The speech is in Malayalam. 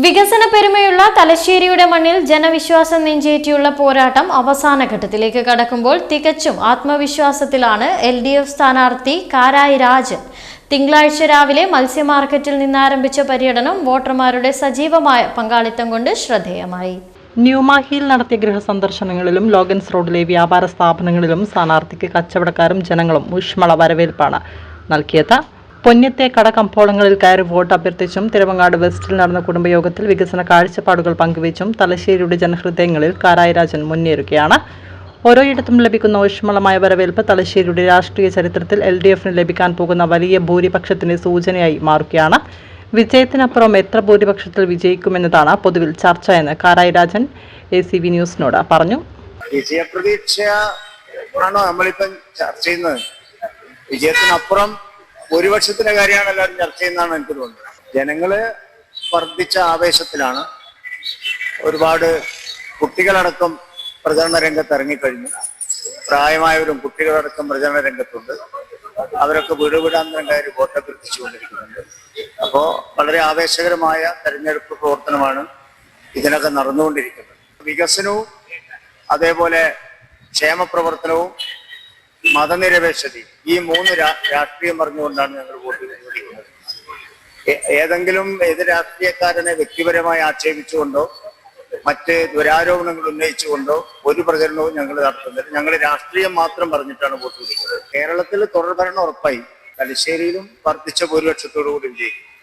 വികസന പെരുമയുള്ള തലശ്ശേരിയുടെ മണ്ണിൽ ജനവിശ്വാസം നെഞ്ചേറ്റിയുള്ള പോരാട്ടം അവസാന ഘട്ടത്തിലേക്ക് കടക്കുമ്പോൾ തികച്ചും ആത്മവിശ്വാസത്തിലാണ് LDF സ്ഥാനാർത്ഥി കാരായി രാജൻ. തിങ്കളാഴ്ച രാവിലെ മത്സ്യമാർക്കറ്റിൽ നിന്നാരംഭിച്ച പര്യടനം വോട്ടർമാരുടെ സജീവമായ പങ്കാളിത്തം കൊണ്ട് ശ്രദ്ധേയമായി. ന്യൂമാഹിയിൽ നടത്തിയ ഗൃഹസന്ദർശനങ്ങളിലും ലോഗൻസ് റോഡിലെ വ്യാപാര സ്ഥാപനങ്ങളിലും സ്ഥാനാർത്ഥിക്ക് കച്ചവടക്കാരും ജനങ്ങളും ഊഷ്മള വരവേൽപ്പാണ് നൽകിയത്. പൊന്നത്തെ കടകമ്പോളങ്ങളിൽ കയറി വോട്ട് അഭ്യർത്ഥിച്ചും തിരുവങ്ങാട് വെസ്റ്റിൽ നടന്ന കുടുംബയോഗത്തിൽ വികസന കാഴ്ചപ്പാടുകൾ പങ്കുവച്ചും തലശ്ശേരിയുടെ ജനഹൃദയങ്ങളിൽ കാരായി രാജൻ മുന്നേറുകയാണ്. ഓരോയിടത്തും ലഭിക്കുന്ന ഊഷ്മളമായ വരവേൽപ്പ് തലശ്ശേരിയുടെ രാഷ്ട്രീയ ചരിത്രത്തിൽ LDFന് ലഭിക്കാൻ പോകുന്ന വലിയ ഭൂരിപക്ഷത്തിന്റെ സൂചനയായി മാറുകയാണ്. വിജയത്തിനപ്പുറം എത്ര ഭൂരിപക്ഷത്തിൽ വിജയിക്കുമെന്നതാണ് പൊതുവിൽ ചർച്ച എന്ന് കാരായി രാജൻ ACV ന്യൂസിനോട് പറഞ്ഞു. വിജയപ്രതീക്ഷ ആണോ നമ്മളിപ്പം ചർച്ച ചെയ്യുന്നത്? വിജയത്തിനപ്പുറം ഭൂരിപക്ഷത്തിന്റെ കാര്യമാണ് എല്ലാവരും ചർച്ച ചെയ്യുന്നതാണ് എനിക്ക് തോന്നുന്നത്. ജനങ്ങള് വർദ്ധിച്ച ആവേശത്തിലാണ്. ഒരുപാട് കുട്ടികളടക്കം പ്രചരണ രംഗത്ത് ഇറങ്ങിക്കഴിഞ്ഞു. പ്രായമായവരും കുട്ടികളടക്കം പ്രചരണ രംഗത്തുണ്ട്. അവരൊക്കെ വീടാന്തരം കയറി വോട്ട് അഭ്യർത്ഥിച്ചുകൊണ്ടിരിക്കുന്നുണ്ട്. അപ്പോ വളരെ ആവേശകരമായ തെരഞ്ഞെടുപ്പ് പ്രവർത്തനമാണ് ഇതിനൊക്കെ നടന്നുകൊണ്ടിരിക്കുന്നത്. വികസനവും അതേപോലെ ക്ഷേമപ്രവർത്തനവും മതനിരപേക്ഷതയും ഈ മൂന്ന് രാഷ്ട്രീയം പറഞ്ഞുകൊണ്ടാണ് ഞങ്ങൾ വോട്ട് ചോദിക്കുന്നത്. ഏതെങ്കിലും ഏത് രാഷ്ട്രീയക്കാരനെ വ്യക്തിപരമായി ആക്ഷേപിച്ചുകൊണ്ടോ മറ്റ് ദുരാരോപണങ്ങൾ ഉന്നയിച്ചുകൊണ്ടോ ഒരു പ്രചരണവും ഞങ്ങൾ നടത്തുന്നില്ല. ഞങ്ങൾ രാഷ്ട്രീയം മാത്രം പറഞ്ഞിട്ടാണ് വോട്ട് ചോദിക്കുന്നത്. കേരളത്തിൽ തുടർഭരണം ഉറപ്പായി. തലശ്ശേരിയിലും വർദ്ധിച്ച ഭൂരിപക്ഷത്തോടു കൂടി വിജയിക്കും.